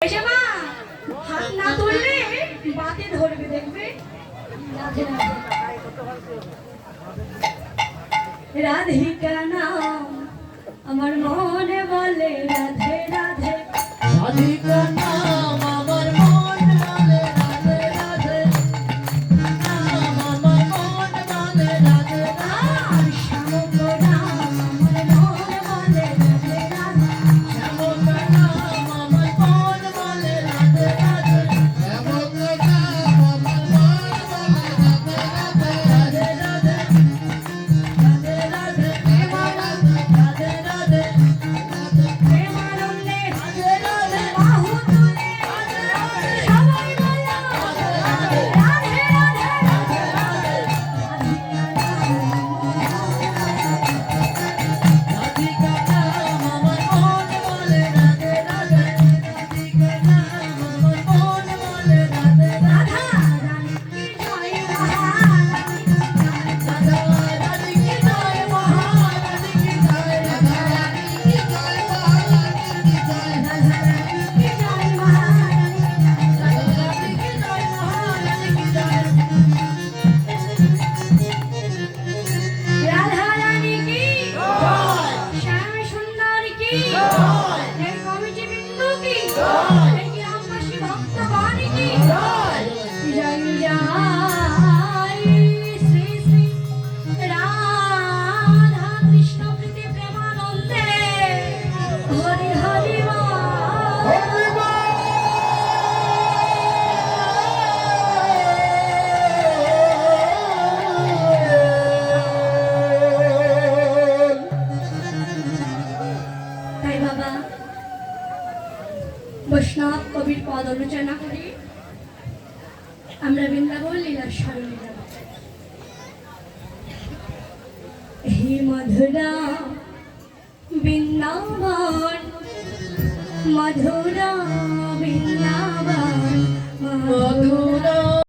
এসে মা হাত না তুললে বাতে ধরবে দেখবে। রাধিকা নাম আমার মনে বলে রাধে রাধে, রাধিকা নাম আমার মন বলে রাধে রাধে, নাম আমার মন বলে রাধে আর শ্যামক নাম আমার মনে বলে রাধে রাধে, শ্যামক নাম আমার মন বলে রাধে রাধে, শ্যামক নাম আমার মন বলে রাধে রাধে, রাধে রাধে, রাধে রাধে, রাধে রাধে, প্রেমানন্দে রাধে রাধে, বাহু তুলে রাধে সবাই বলো রাধে রাধে রাধে রাধিকা নাম আমার মন বলে রাধে রাধে, রাধিকা নাম আমার মন বলে রাধে রাধে, রাধা রানী কি জয় মহারানী রাধা রানী কি জয় মহারানী কি জয়, রাধা রানী কি জয় মহারানী কি জয়, রাধা রানী কি জয় মহারানী রাধা রানী কি জয় মহারানী কি জয়, রাধা রানী কি জয়, শ্যাম সুন্দর কি জয়, এই কমিটি বিন্দু কি জয়, এই গ্রামবাসী ভক্তগণ কি জয়, জয় জয় শ্রী শ্রী রাধা কৃষ্ণ প্রীতি প্রেমানন্দে হরি হরি তাই বাবা বৈষ্ণব কবির পদ অনুচনা করি আমরা বৃন্দাবন লীলার স্মরণে যাব। হে মধুরা বৃন্দাবন মধুরা বৃন্দাবন মধুরা